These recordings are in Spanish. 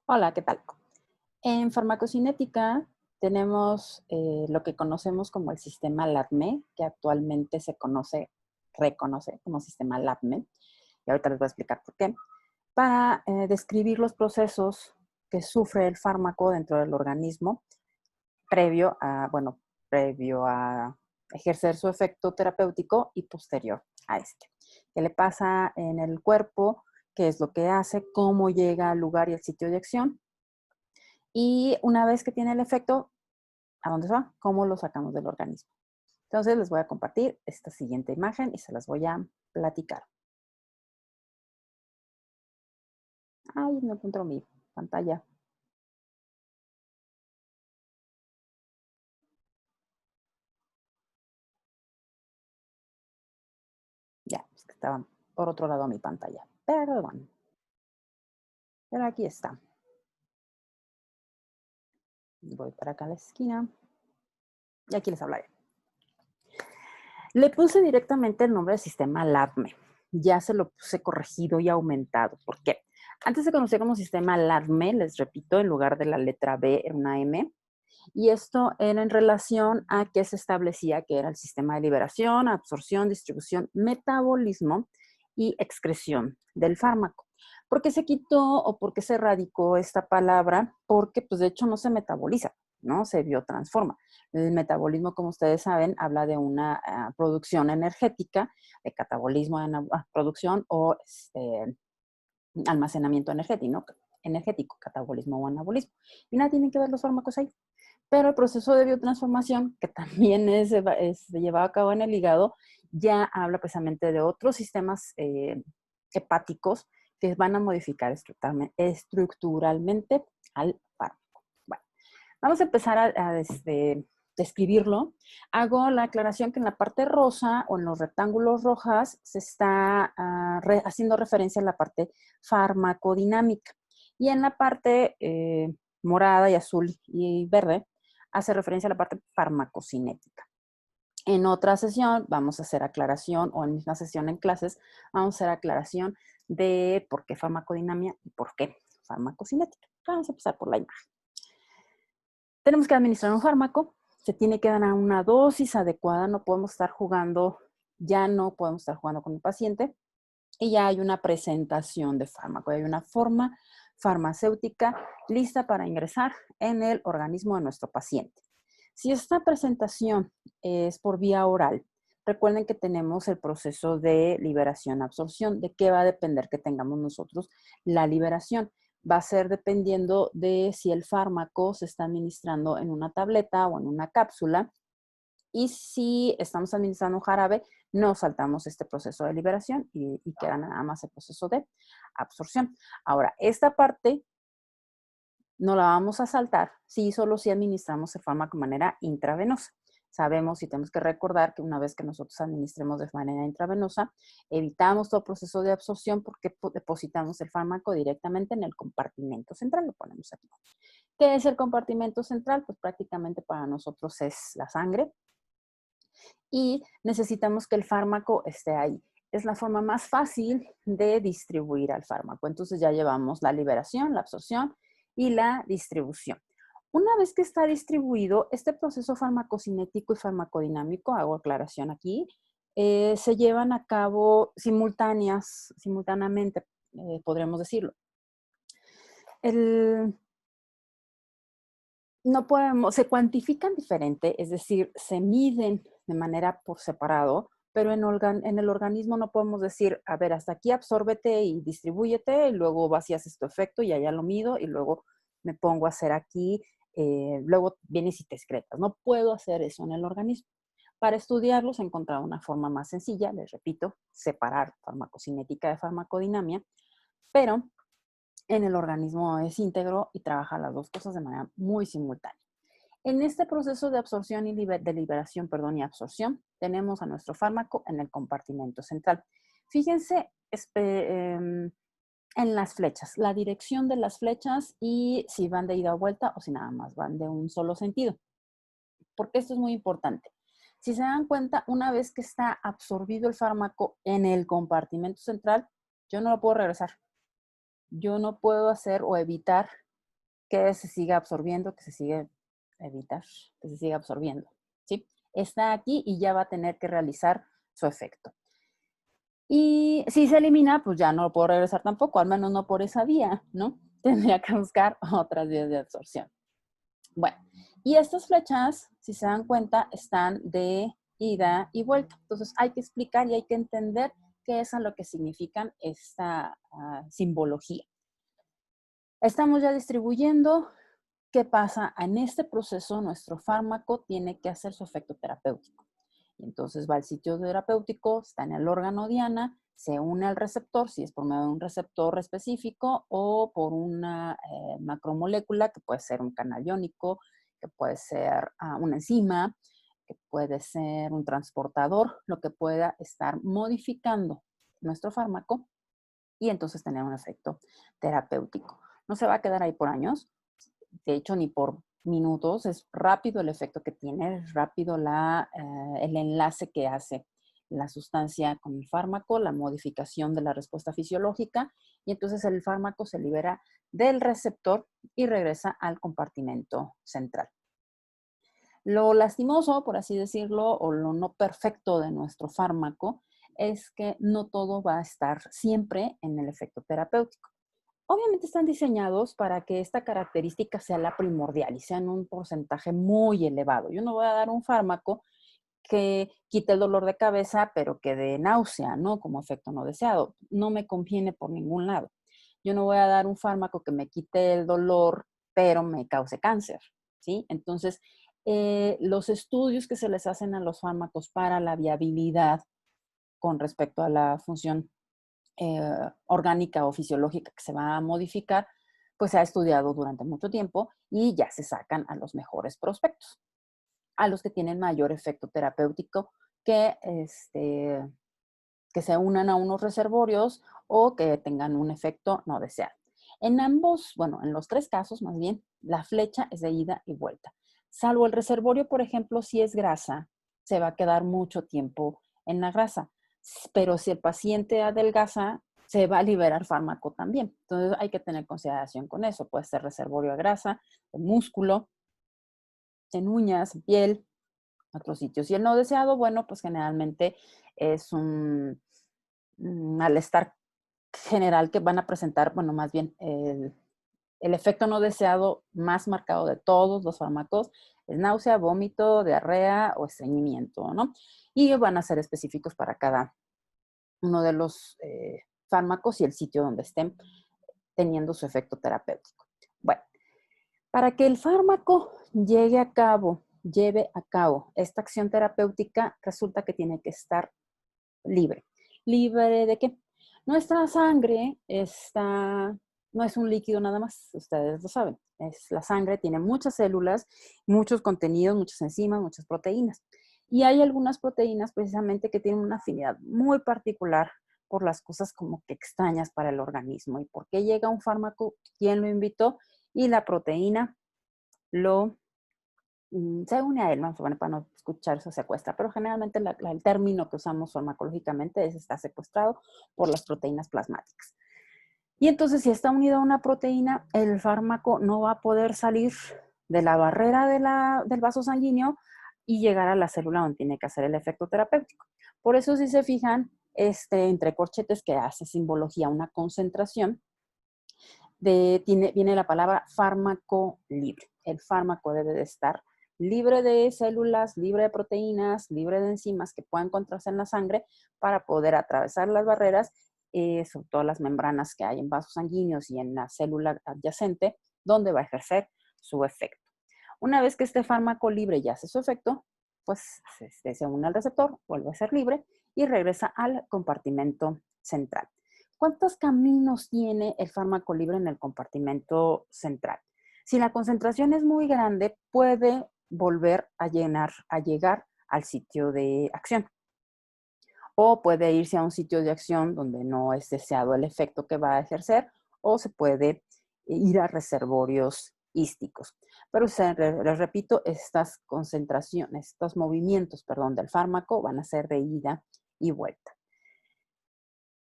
Hola, ¿qué tal? En farmacocinética tenemos lo que conocemos como el sistema LADME, que actualmente reconoce como sistema LADME, y ahorita les voy a explicar por qué, para describir los procesos que sufre el fármaco dentro del organismo previo a ejercer su efecto terapéutico y posterior a este. ¿Qué le pasa en el cuerpo? ¿Qué es lo que hace? ¿Cómo llega al lugar y al sitio de acción? Y una vez que tiene el efecto, ¿a dónde se va? ¿Cómo lo sacamos del organismo? Entonces les voy a compartir esta siguiente imagen y se las voy a platicar. Ay, no encuentro mi pantalla. Ya, es que estaba por otro lado mi pantalla. Perdón. Pero aquí está. Voy para acá a la esquina y aquí les hablaré. Le puse directamente el nombre del sistema LADME. Ya se lo puse corregido y aumentado. ¿Por qué? Antes se conocía como sistema LADME, les repito, en lugar de la letra B era una M. Y esto era en relación a que se establecía que era el sistema de liberación, absorción, distribución, metabolismo y excreción del fármaco. ¿Por qué se quitó o por qué se radicó esta palabra? Porque, pues, de hecho, no se metaboliza, ¿no? Se biotransforma. El metabolismo, como ustedes saben, habla de una producción energética, de catabolismo en producción o almacenamiento energético, ¿no? Energético, catabolismo o anabolismo. Y nada tienen que ver los fármacos ahí. Pero el proceso de biotransformación, que también se lleva a cabo en el hígado, ya habla precisamente de otros sistemas hepáticos que van a modificar estructuralmente al fármaco. Bueno, vamos a empezar a describirlo. Hago la aclaración que en la parte rosa o en los rectángulos rojas se está haciendo referencia a la parte farmacodinámica. Y en la parte morada y azul y verde hace referencia a la parte farmacocinética. En otra sesión vamos a hacer aclaración, o en misma sesión en clases, vamos a hacer aclaración de por qué farmacodinamia y por qué farmacocinética. Vamos a empezar por la imagen. Tenemos que administrar un fármaco, se tiene que dar una dosis adecuada, no podemos estar jugando, ya no podemos estar jugando con el paciente, y ya hay una presentación de fármaco, hay una forma farmacéutica lista para ingresar en el organismo de nuestro paciente. Si esta presentación es por vía oral, recuerden que tenemos el proceso de liberación-absorción. ¿De qué va a depender que tengamos nosotros la liberación? Va a ser dependiendo de si el fármaco se está administrando en una tableta o en una cápsula. Y si estamos administrando un jarabe, no saltamos este proceso de liberación y queda nada más el proceso de absorción. Ahora, esta parte no la vamos a saltar solo si administramos el fármaco de manera intravenosa. Sabemos y tenemos que recordar que una vez que nosotros administremos de manera intravenosa, evitamos todo proceso de absorción porque depositamos el fármaco directamente en el compartimento central, lo ponemos aquí. ¿Qué es el compartimento central? Pues prácticamente para nosotros es la sangre, y necesitamos que el fármaco esté ahí. Es la forma más fácil de distribuir al fármaco. Entonces ya llevamos la liberación, la absorción y la distribución. Una vez que está distribuido, este proceso farmacocinético y farmacodinámico, hago aclaración aquí, se llevan a cabo simultáneamente, podremos decirlo. El, no podemos, se cuantifican diferente, es decir, se miden de manera por separado, pero en el organismo no podemos decir, a ver, hasta aquí absórbete y distribúyete, y luego vacías tu efecto y allá lo mido, y luego me pongo a hacer aquí, luego vienes y te excretas. No puedo hacer eso en el organismo. Para estudiarlos he encontrado una forma más sencilla, les repito, separar farmacocinética de farmacodinamia, pero en el organismo es íntegro y trabaja las dos cosas de manera muy simultánea. En este proceso de absorción y de liberación, perdón, y absorción, tenemos a nuestro fármaco en el compartimento central. Fíjense en las flechas, la dirección de las flechas y si van de ida o vuelta o si nada más van de un solo sentido. Porque esto es muy importante. Si se dan cuenta, una vez que está absorbido el fármaco en el compartimento central, yo no lo puedo regresar. Yo no puedo hacer o evitar que se siga absorbiendo, que se siga que se siga absorbiendo, ¿sí? Está aquí y ya va a tener que realizar su efecto. Y si se elimina, pues ya no lo puedo regresar tampoco, al menos no por esa vía, ¿no? Tendría que buscar otras vías de absorción. Bueno, y estas flechas, si se dan cuenta, están de ida y vuelta. Entonces hay que explicar y hay que entender qué es a lo que significan esta simbología. Estamos ya distribuyendo. ¿Qué pasa? En este proceso, nuestro fármaco tiene que hacer su efecto terapéutico. Y entonces va al sitio terapéutico, está en el órgano diana, se une al receptor, si es por medio de un receptor específico o por una macromolécula, que puede ser un canal iónico, que puede ser una enzima, que puede ser un transportador, lo que pueda estar modificando nuestro fármaco y entonces tener un efecto terapéutico. No se va a quedar ahí por años, de hecho ni por minutos, es rápido el efecto que tiene, es rápido el enlace que hace la sustancia con el fármaco, la modificación de la respuesta fisiológica, y entonces el fármaco se libera del receptor y regresa al compartimento central. Lo lastimoso, por así decirlo, o lo no perfecto de nuestro fármaco es que no todo va a estar siempre en el efecto terapéutico. Obviamente están diseñados para que esta característica sea la primordial y sea en un porcentaje muy elevado. Yo no voy a dar un fármaco que quite el dolor de cabeza, pero que dé náusea, ¿no? Como efecto no deseado. No me conviene por ningún lado. Yo no voy a dar un fármaco que me quite el dolor, pero me cause cáncer, ¿sí? Entonces, los estudios que se les hacen a los fármacos para la viabilidad con respecto a la función orgánica o fisiológica que se va a modificar, pues se ha estudiado durante mucho tiempo y ya se sacan a los mejores prospectos, a los que tienen mayor efecto terapéutico que se unan a unos reservorios o que tengan un efecto no deseado. En ambos, bueno, en los tres casos más bien, la flecha es de ida y vuelta. Salvo el reservorio, por ejemplo, si es grasa, se va a quedar mucho tiempo en la grasa. Pero si el paciente adelgaza, se va a liberar fármaco también. Entonces hay que tener consideración con eso. Puede ser reservorio de grasa, de músculo, en uñas, en piel, otros sitios. Y el no deseado, bueno, pues generalmente es un malestar general que van a presentar, bueno, más bien el efecto no deseado más marcado de todos los fármacos es náusea, vómito, diarrea o estreñimiento, ¿no? Y van a ser específicos para cada uno de los fármacos y el sitio donde estén teniendo su efecto terapéutico. Bueno, para que el fármaco lleve a cabo esta acción terapéutica, resulta que tiene que estar libre. ¿Libre de qué? Nuestra sangre no es un líquido nada más, ustedes lo saben. La sangre tiene muchas células, muchos contenidos, muchas enzimas, muchas proteínas. Y hay algunas proteínas precisamente que tienen una afinidad muy particular por las cosas como que extrañas para el organismo. ¿Y por qué llega un fármaco? ¿Quién lo invitó? Y la proteína se une a él, ¿no? Bueno, para no escuchar eso secuestra, pero generalmente el término que usamos farmacológicamente es está secuestrado por las proteínas plasmáticas. Y entonces, si está unido a una proteína, el fármaco no va a poder salir de la barrera del vaso sanguíneo y llegar a la célula donde tiene que hacer el efecto terapéutico. Por eso, si se fijan, entre corchetes que hace simbología una concentración, viene la palabra fármaco libre. El fármaco debe de estar libre de células, libre de proteínas, libre de enzimas que puedan encontrarse en la sangre para poder atravesar las barreras, sobre todo las membranas que hay en vasos sanguíneos y en la célula adyacente, donde va a ejercer su efecto. Una vez que este fármaco libre ya hace su efecto, pues se une al receptor, vuelve a ser libre y regresa al compartimento central. ¿Cuántos caminos tiene el fármaco libre en el compartimento central? Si la concentración es muy grande, puede volver a llegar al sitio de acción. O puede irse a un sitio de acción donde no es deseado el efecto que va a ejercer, o se puede ir a reservorios hísticos. Pero les repito, estas concentraciones, estos movimientos, perdón, del fármaco van a ser de ida y vuelta.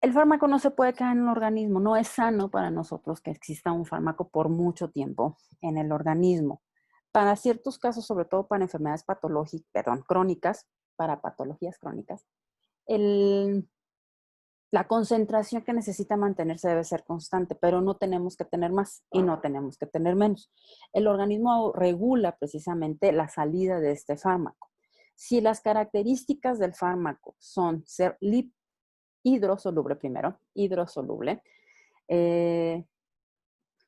El fármaco no se puede quedar en el organismo, no es sano para nosotros que exista un fármaco por mucho tiempo en el organismo. Para ciertos casos, sobre todo para enfermedades crónicas, para patologías crónicas, la concentración que necesita mantenerse debe ser constante, pero no tenemos que tener más y no tenemos que tener menos. El organismo regula precisamente la salida de este fármaco. Si las características del fármaco son ser hidrosoluble primero, hidrosoluble,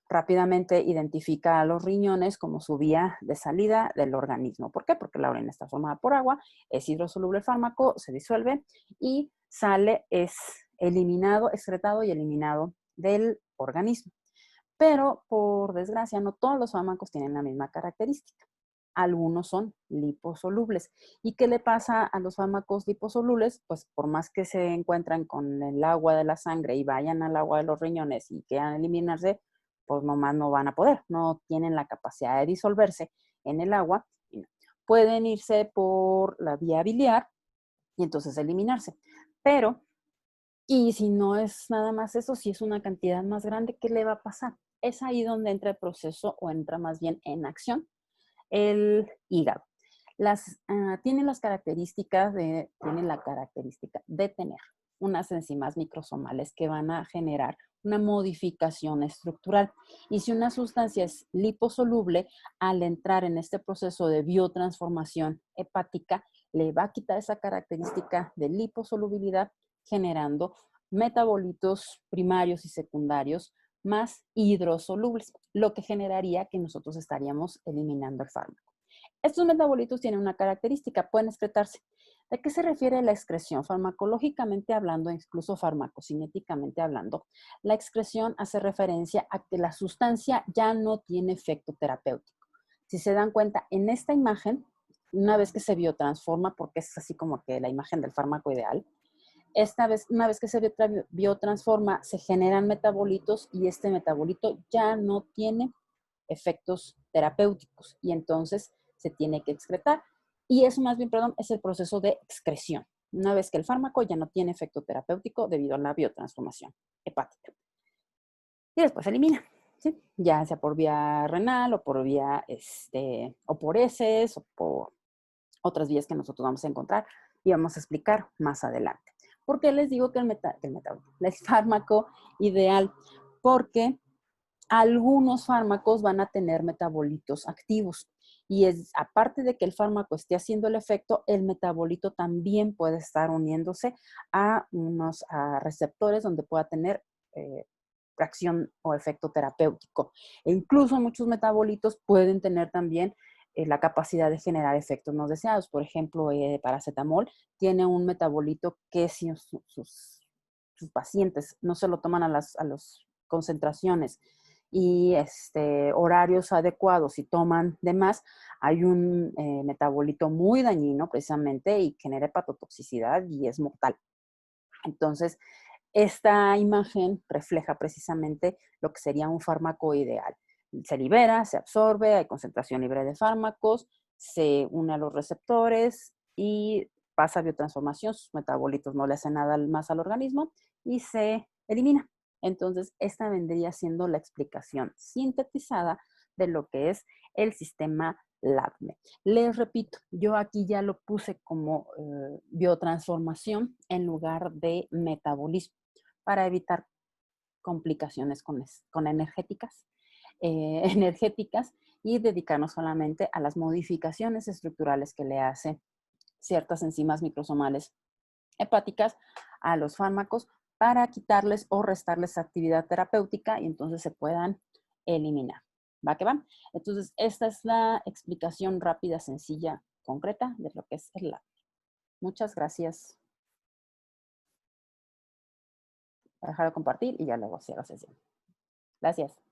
rápidamente identifica a los riñones como su vía de salida del organismo. ¿Por qué? Porque la orina está formada por agua, es hidrosoluble el fármaco, se disuelve y sale, es eliminado, excretado y eliminado del organismo. Pero, por desgracia, no todos los fármacos tienen la misma característica. Algunos son liposolubles. ¿Y qué le pasa a los fármacos liposolubles? Pues por más que se encuentran con el agua de la sangre y vayan al agua de los riñones y quieran eliminarse, pues nomás no van a poder, no tienen la capacidad de disolverse en el agua. Pueden irse por la vía biliar y entonces eliminarse. Pero, y si no es nada más eso, si es una cantidad más grande, ¿qué le va a pasar? Es ahí donde entra el proceso o entra más bien en acción el hígado. Tiene la característica de tener unas enzimas microsomales que van a generar una modificación estructural. Y si una sustancia es liposoluble, al entrar en este proceso de biotransformación hepática, le va a quitar esa característica de liposolubilidad, generando metabolitos primarios y secundarios más hidrosolubles, lo que generaría que nosotros estaríamos eliminando el fármaco. Estos metabolitos tienen una característica, pueden excretarse. ¿De qué se refiere la excreción? Farmacológicamente hablando, incluso farmacocinéticamente hablando, la excreción hace referencia a que la sustancia ya no tiene efecto terapéutico. Si se dan cuenta, en esta imagen, una vez que se biotransforma, porque es así como que la imagen del fármaco ideal, una vez que se biotransforma, se generan metabolitos y este metabolito ya no tiene efectos terapéuticos y entonces se tiene que excretar. Y eso más bien, perdón, es el proceso de excreción. Una vez que el fármaco ya no tiene efecto terapéutico debido a la biotransformación hepática. Y después se elimina, ¿sí? Ya sea por vía renal o por vía, o por heces o por otras vías que nosotros vamos a encontrar y vamos a explicar más adelante. ¿Por qué les digo que el fármaco ideal? Porque algunos fármacos van a tener metabolitos activos y aparte de que el fármaco esté haciendo el efecto, el metabolito también puede estar uniéndose a unos receptores donde pueda tener acción o efecto terapéutico. E incluso muchos metabolitos pueden tener también la capacidad de generar efectos no deseados. Por ejemplo, paracetamol tiene un metabolito que si sus pacientes no se lo toman a las concentraciones y horarios adecuados y toman de más, hay un metabolito muy dañino precisamente y genera hepatotoxicidad y es mortal. Entonces, esta imagen refleja precisamente lo que sería un fármaco ideal. Se libera, se absorbe, hay concentración libre de fármacos, se une a los receptores y pasa a biotransformación, sus metabolitos no le hacen nada más al organismo y se elimina. Entonces, esta vendría siendo la explicación sintetizada de lo que es el sistema LABME. Les repito, yo aquí ya lo puse como biotransformación en lugar de metabolismo para evitar complicaciones con energéticas y dedicarnos solamente a las modificaciones estructurales que le hace ciertas enzimas microsomales hepáticas a los fármacos para quitarles o restarles actividad terapéutica y entonces se puedan eliminar. ¿Va que va? Entonces, esta es la explicación rápida, sencilla, concreta de lo que es el LAB. Muchas gracias. Voy a dejar de compartir y ya luego cierro sesión. Gracias.